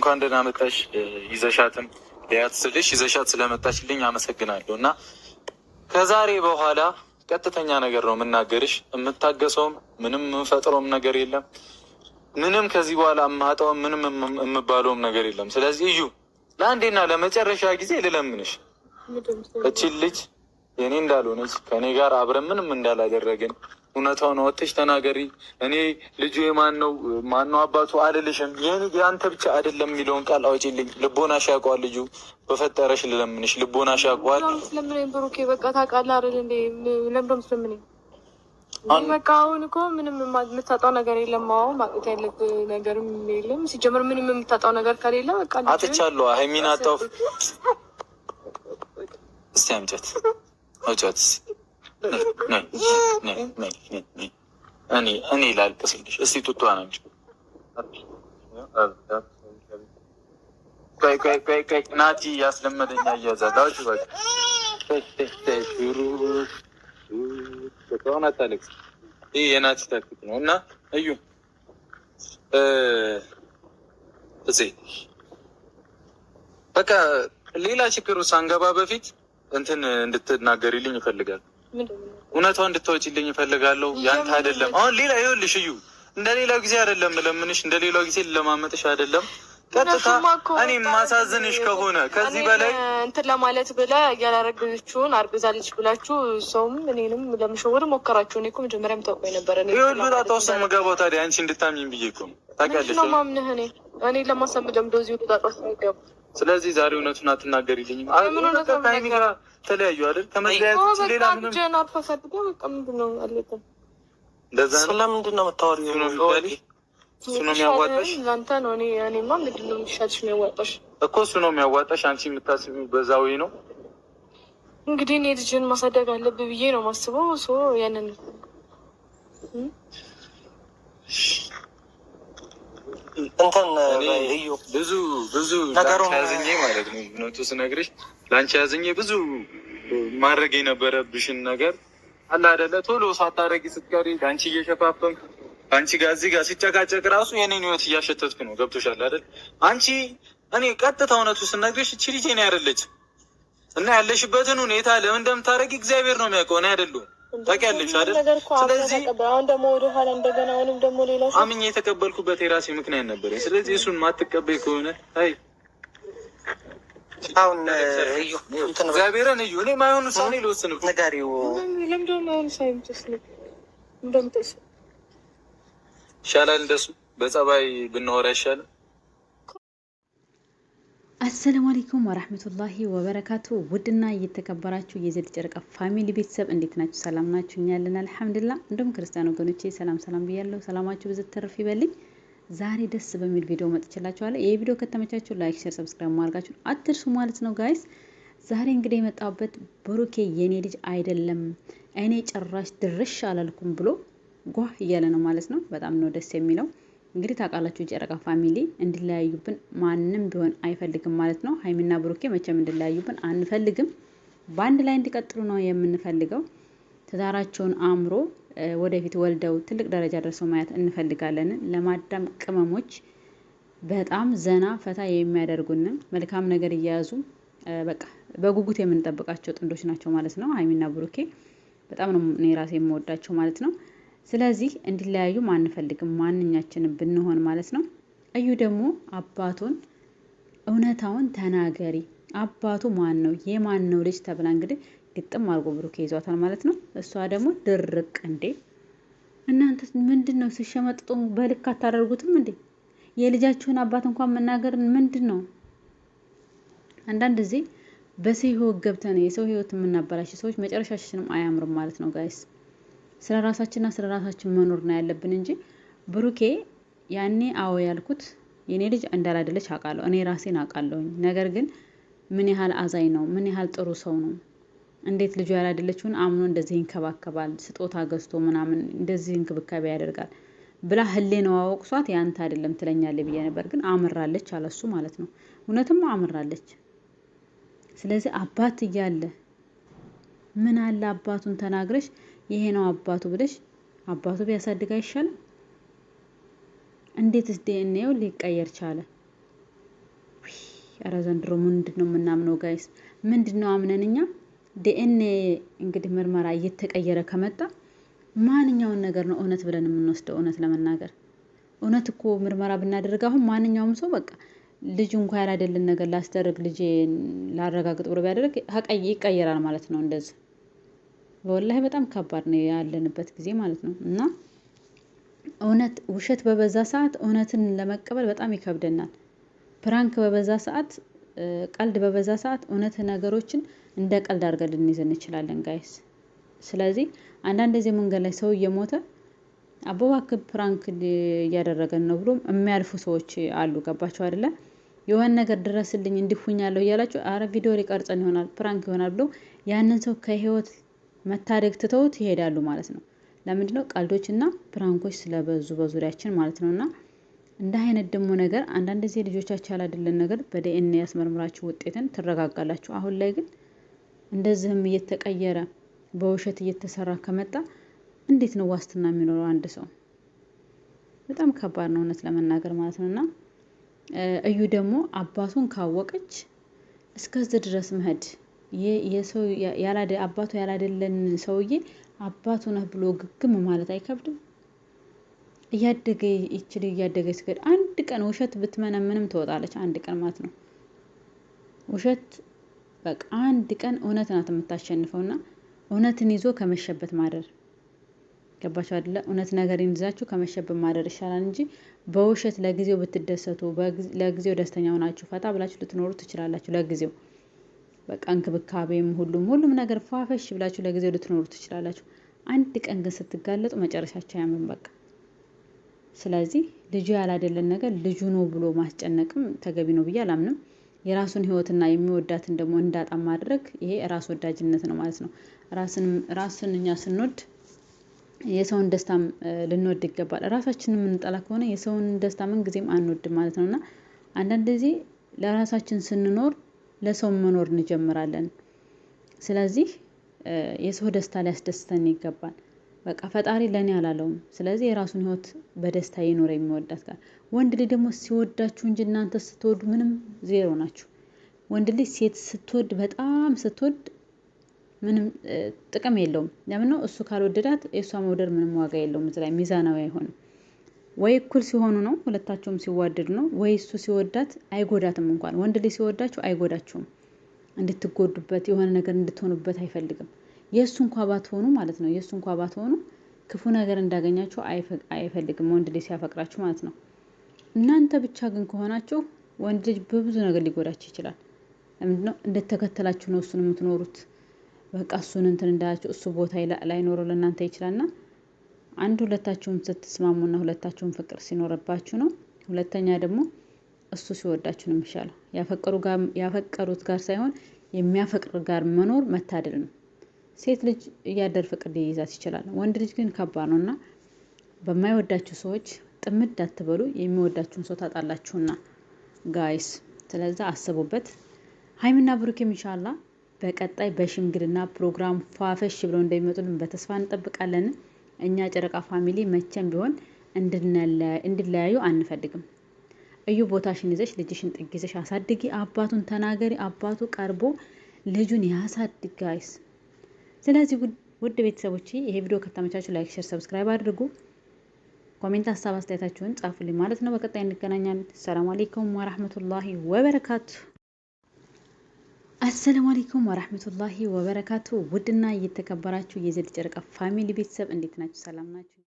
እንኳን ደህና መጣሽ። ይዘሻትም ሊያት ስልሽ ይዘሻት ስለመጣሽልኝ አመሰግናለሁ። እና ከዛሬ በኋላ ቀጥተኛ ነገር ነው የምናገርሽ። የምታገሰውም ምንም የምንፈጥረውም ነገር የለም። ምንም ከዚህ በኋላ የማጣውም ምንም የምባለውም ነገር የለም። ስለዚህ እዩ ለአንዴና ለመጨረሻ ጊዜ ልለምንሽ፣ እቺን ልጅ የኔ እንዳልሆነች ከእኔ ጋር አብረን ምንም እንዳላደረግን እውነታውን ወጥተሽ ተናገሪ። እኔ ልጁ የማን ነው አባቱ አልልሽም። የአንተ ብቻ አይደለም የሚለውን ቃል አውጪልኝ። ልቦናሽ ያውቀዋል። ልጁ በፈጠረሽ ልለምንሽ፣ ልቦናሽ ያውቀዋል። ስለምን ብሩኬ በቃ ታውቃለህ አይደል እንዴ? ለምንድነው ስለምን በቃ አሁን እኮ ምንም የምታጣው ነገር የለም። አዎ ማቅት ያለብህ ነገርም የለም። ሲጀምር ምንም የምታጣው ነገር ከሌለ በቃ አጥቻለሁ። ሀይሚን አጣሁ። እስቲ አምጫት አውጫት። እኔ ላልቅስልሽ። እስቲ ጡቷን አምጪ። ቆይ ናቲ ያስለመደኝ አያዛል። አውጪ በቃ ሆነ ታለቅስ። ይህ የናቲ ታክቲክ ነው። እና እዩ እዚህ በቃ ሌላ ችግር ውስጥ አንገባ በፊት እንትን እንድትናገሪልኝ ይፈልጋል። እውነቷ እንድታወጪልኝ ይፈልጋለሁ። ያንተ አይደለም። አሁን ሌላ ይኸውልሽ እዩ እንደ ሌላው ጊዜ አይደለም ለምንሽ፣ እንደ ሌላው ጊዜ ለማመጥሽ አይደለም። ቀጥታ እኔ ማሳዝንሽ ከሆነ ከዚህ በላይ እንትን ለማለት ብላ ያላረገዘችውን አርግዛለች ብላችሁ ሰውም እኔንም ለመሸወድ ሞከራችሁ። እኔ እኮ መጀመሪያም ታውቀው የነበረ ነው። ይሁን ብላ ተወሰነ መገባው። ታዲያ አንቺ እንድታምኝ ብዬ እኮ ነው። ታውቂያለሽ ነው ማምነህ እኔ ለማሳመደም ዶዚ ሁሉ ታጣስ ነው ይገባ። ስለዚህ ዛሬ እውነቱን አትናገሪልኝም። ተለያዩ አይደል? ከመለያየት ሌላ ምንም ጀና አፈሰድኩ። በቃ ምንድነው አለቀ። እንደዛ ነው። ስለምንድን ነው የምታወሪው? ነው እሱ ነው የሚያዋጣሽ። አንተ ነው እኔማ ምንድነው የሚሻልሽ? የሚያዋጣሽ እኮ እሱ ነው የሚያዋጣሽ። አንቺ የምታስቢው በዛ ወይ ነው። እንግዲህ እኔ ልጅን ማሳደግ አለብህ ብዬ ነው የማስበው። ሶ ያንን እንትን ብዙ ነገሩን ያዝኜ ማለት ነው ነው ስነግርሽ ለአንቺ ያዝኜ ብዙ ማድረግ የነበረብሽን ነገር አለ አይደለ? ቶሎ ሳታረጊ ስትቀሪ አንቺ እየሸፋፈንኩ አንቺ ጋር እዚህ ጋር ሲጨቃጨቅ ራሱ የኔን ህይወት እያሸተትኩ ነው። ገብቶሻል አይደል? አንቺ እኔ ቀጥታ እውነቱ ስነግርሽ እቺ ልጅ እኔ አይደለች እና ያለሽበትን ሁኔታ ለምን እንደምታረጊ እግዚአብሔር ነው የሚያውቀው፣ እኔ አይደለሁም። ታውቂያለሽ አይደል? ስለዚህ አሁን ደግሞ ወደ ኋላ እንደገና አሁንም ደግሞ ሌላ አምኜ የተቀበልኩበት የራሴ ምክንያት ነበር። ስለዚህ እሱን ማትቀበይ ከሆነ አይ አሁን እዩ እንትን እግዚአብሔርን እዩ እኔ ማይሆን ሰው ነው ልወስን እኮ ነገሪው ለምንድነው ማይሆን ሰው የምትወስነው? እንደምትወስ ይሻላል እንደሱ በጸባይ ብንሆን ይሻላል። አሰላሙ አለይኩም ወራህመቱላሂ ወበረካቱ። ውድና እየተከበራችሁ የዘድ ጨረቃ ፋሚሊ ቤተሰብ እንዴት ናችሁ? ሰላም ናችሁ? እኛ ያለን አልሐምዱሊላህ። እንደውም ክርስቲያን ወገኖቼ ሰላም ብያለሁ። ሰላማችሁ ብዙ ተርፍ ይበልኝ። ዛሬ ደስ በሚል ቪዲዮ መጥቻላችኋለሁ። ይሄ ቪዲዮ ከተመቻችሁ ላይክ፣ ሼር፣ ሰብስክራይብ ማድረጋችሁ አትርሱ ማለት ነው ጋይስ። ዛሬ እንግዲህ የመጣሁበት ብሩኬ የኔ ልጅ አይደለም እኔ ጭራሽ ድርሽ አላልኩም ብሎ ጓህ እያለ ነው ማለት ነው። በጣም ነው ደስ የሚለው። እንግዲህ ታውቃላችሁ ጨረቃ ፋሚሊ እንዲለያዩብን ማንም ቢሆን አይፈልግም ማለት ነው። ሀይሚና ብሩኬ መቼም እንዲለያዩብን አንፈልግም። በአንድ ላይ እንዲቀጥሉ ነው የምንፈልገው። ትዳራቸውን አምሮ ወደፊት ወልደው ትልቅ ደረጃ ደርሰው ማየት እንፈልጋለን። ለማዳም ቅመሞች በጣም ዘና ፈታ የሚያደርጉን መልካም ነገር እየያዙ በቃ በጉጉት የምንጠብቃቸው ጥንዶች ናቸው ማለት ነው። ሀይሚና ብሩኬ በጣም ነው እኔ ራሴ የምወዳቸው ማለት ነው። ስለዚህ እንዲለያዩ አንፈልግም ማንኛችንም ብንሆን ማለት ነው። እዩ ደግሞ አባቱን እውነታውን ተናገሪ፣ አባቱ ማን ነው የማን ነው ልጅ ተብላ እንግዲህ ግጥም አድርጎ ብሩኬ ይዟታል ማለት ነው። እሷ ደግሞ ድርቅ እንዴ እናንተ ምንድነው ሲሸመጥጡ በልክ አታደርጉትም እንዴ? የልጃችሁን አባት እንኳን መናገር ምንድነው? አንዳንድ ጊዜ በሰው ህይወት ገብተን የሰው ህይወት የምናበላሽ ሰዎች መጨረሻችንም አያምርም ማለት ነው ጋይስ። ስለ ራሳችንና ስለ ራሳችን መኖር ነው ያለብን እንጂ ብሩኬ ያኔ አዎ ያልኩት የኔ ልጅ እንዳላደለች አውቃለሁ፣ እኔ ራሴን አውቃለሁኝ። ነገር ግን ምን ያህል አዛኝ ነው፣ ምን ያህል ጥሩ ሰው ነው። እንዴት ልጁ ያላደለችውን አምኖ እንደዚህ ይንከባከባል፣ ስጦታ ገዝቶ ምናምን እንደዚህ እንክብካቤ ያደርጋል ብላ ህሊናዋ ወቅሷት ያንተ አይደለም ትለኛለህ ብዬ ነበር። ግን አምራለች አለሱ ማለት ነው። እውነትም አምራለች። ስለዚህ አባት እያለ ምን አለ አባቱን ተናግረሽ ይሄ ነው አባቱ ብለሽ አባቱ ቢያሳድግ አይሻልም? እንዴትስ ዲኤንኤው ሊቀየር ቻለ? ኧረ ዘንድሮ ምንድነው የምናምነው ጋይስ? ምንድነው አምነን እኛ ዲኤንኤ እንግዲህ ምርመራ እየተቀየረ ከመጣ ማንኛውን ነገር ነው እውነት ብለን የምንወስደው? እውነት ለመናገር እውነት እኮ ምርመራ ብናደርግ አሁን ማንኛውም ሰው በቃ ልጁ እንኳን ያላደለን ነገር ላስደርግ ልጄ ላረጋግጥ ብሎ ቢያደርግ ይቀየራል ማለት ነው። እንደዚህ ወላሂ በጣም ከባድ ነው ያለንበት ጊዜ ማለት ነው። እና እውነት ውሸት በበዛ ሰዓት እውነትን ለመቀበል በጣም ይከብደናል። ፕራንክ በበዛ ሰዓት፣ ቀልድ በበዛ ሰዓት እውነት ነገሮችን እንደ ቀልድ አድርገን ልንይዝ እንችላለን ጋይስ። ስለዚህ አንዳንድ ጊዜ መንገድ ላይ ሰው እየሞተ አቦባክ ፕራንክ እያደረገን ነው ብሎም የሚያልፉ ሰዎች አሉ። ገባቸው አይደለ? የሆነ ነገር ድረስልኝ እንዲሁኛለሁ እያላችሁ አረ ቪዲዮ ሊቀርጸን ይሆናል ፕራንክ ይሆናል ብሎ ያንን ሰው ከህይወት መታደግ ትተውት ይሄዳሉ ማለት ነው። ለምንድነው? ቀልዶችና ፕራንኮች ስለበዙ በዙሪያችን ማለት ነውና እንደ አይነት ደግሞ ነገር አንዳንድ ጊዜ ልጆቻችሁ ያላደለን ነገር በዲኤንኤ ያስመርምራችሁ ውጤትን ትረጋጋላችሁ። አሁን ላይ ግን እንደዚህም እየተቀየረ በውሸት እየተሰራ ከመጣ እንዴት ነው ዋስትና የሚኖረው አንድ ሰው? በጣም ከባድ ነው እውነት ለመናገር ማለት ነውና እዩ ደግሞ አባቱን ካወቀች እስከዚህ ድረስ መሄድ የሰው አባቱ ያላደለን ሰውዬ አባቱ ነህ ብሎ ግግም ማለት አይከብድም? እያደገ ይችል እያደገ ሲገድ አንድ ቀን ውሸት ብትመነምንም ትወጣለች። አንድ ቀን ማለት ነው። ውሸት በቃ አንድ ቀን እውነት ናት የምታሸንፈውና እውነትን ይዞ ከመሸበት ማደር። ገባችሁ አይደለ? እውነት ነገር ይዛችሁ ከመሸበት ማደር ይሻላል እንጂ በውሸት ለጊዜው ብትደሰቱ ለጊዜው ደስተኛ ሆናችሁ ፈታ ብላችሁ ልትኖሩ ትችላላችሁ። ለጊዜው በቃ እንክብካቤም ሁሉም ነገር ፏፈሽ ብላችሁ ለጊዜው ልትኖሩ ትችላላችሁ። አንድ ቀን ግን ስትጋለጡ መጨረሻቸው አያምርም በቃ። ስለዚህ ልጁ ያላደለን ነገር ልጁ ነው ብሎ ማስጨነቅም ተገቢ ነው ብዬ አላምንም። የራሱን ህይወትና የሚወዳትን ደግሞ እንዳጣ ማድረግ ይሄ ራስ ወዳጅነት ነው ማለት ነው። ራስን እኛ ስንወድ የሰውን ደስታም ልንወድ ይገባል። ራሳችንን የምንጠላ ከሆነ የሰውን ደስታ ምን ጊዜም አንወድም ማለት ነውና አንዳንድ ጊዜ ለራሳችን ስንኖር ለሰው መኖር እንጀምራለን። ስለዚህ የሰው ደስታ ሊያስደስተን ይገባል። በቃ ፈጣሪ ለኔ አላለውም። ስለዚህ የራሱን ህይወት በደስታ ይኖር የሚወዳት ጋር። ወንድ ልጅ ደግሞ ሲወዳችሁ እንጂ እናንተ ስትወዱ ምንም ዜሮ ናችሁ። ወንድ ልጅ ሴት ስትወድ በጣም ስትወድ ምንም ጥቅም የለውም። ለምን ነው? እሱ ካልወደዳት የእሷ መውደድ ምንም ዋጋ የለውም። እዚህ ላይ ሚዛናዊ አይሆንም። ወይ እኩል ሲሆኑ ነው፣ ሁለታቸውም ሲዋደዱ ነው። ወይ እሱ ሲወዳት አይጎዳትም። እንኳን ወንድ ልጅ ሲወዳችሁ አይጎዳችሁም። እንድትጎዱበት የሆነ ነገር እንድትሆኑበት አይፈልግም። የእሱ እንኳ ባትሆኑ ማለት ነው። የእሱ እንኳ ባትሆኑ ክፉ ነገር እንዳገኛችሁ አይፈልግም ወንድ ልጅ ሲያፈቅራችሁ ማለት ነው። እናንተ ብቻ ግን ከሆናችሁ ወንድ ልጅ በብዙ ነገር ሊጎዳችሁ ይችላል። ለምንድነው? እንደተከተላችሁ ነው እሱን የምትኖሩት። በቃ እሱን እንትን እንዳላችሁ እሱ ቦታ ላይኖረው ለእናንተ ይችላልና አንድ ሁለታችሁም ስትስማሙና ሁለታችሁም ፍቅር ሲኖርባችሁ ነው። ሁለተኛ ደግሞ እሱ ሲወዳችሁ ነው የሚሻለው። ያፈቀሩት ጋር ሳይሆን የሚያፈቅር ጋር መኖር መታደል ነው። ሴት ልጅ እያደር ፍቅር ሊይዛት ይችላል። ወንድ ልጅ ግን ከባድ ነውና በማይወዳችሁ ሰዎች ጥምድ አትበሉ። የሚወዳችሁን ሰው ታጣላችሁና ጋይስ። ስለዚህ አስቡበት። ሀይሚና ብሩኬም ኢንሻአላህ በቀጣይ በሽምግልና ፕሮግራም ፏፈሽ ብለው እንደሚመጡልን በተስፋ እንጠብቃለን። እኛ ጨረቃ ፋሚሊ መቼም ቢሆን እንድለያዩ አንፈልግም። እዩ ቦታሽን ይዘሽ ልጅሽን ጥግ ይዘሽ አሳድጊ። አባቱን ተናገሪ። አባቱ ቀርቦ ልጁን ያሳድግ ጋይስ። ስለዚህ ውድ ቤተሰቦች ይሄ ቪዲዮ ከተመቻችሁ ላይክ፣ ሼር፣ ሰብስክራይብ አድርጉ። ኮሜንት ሀሳብ አስተያየታችሁን ጻፉልኝ ማለት ነው። በቀጣይ እንገናኛለን። ሰላም አለይኩም ወራህመቱላሂ ወበረካቱ። አሰላሙ አለይኩም ወራህመቱላሂ ወበረካቱ። ውድና እየተከበራችሁ የዜድ ጨረቃ ፋሚሊ ቤተሰብ እንዴት ናችሁ? ሰላም ናችሁ?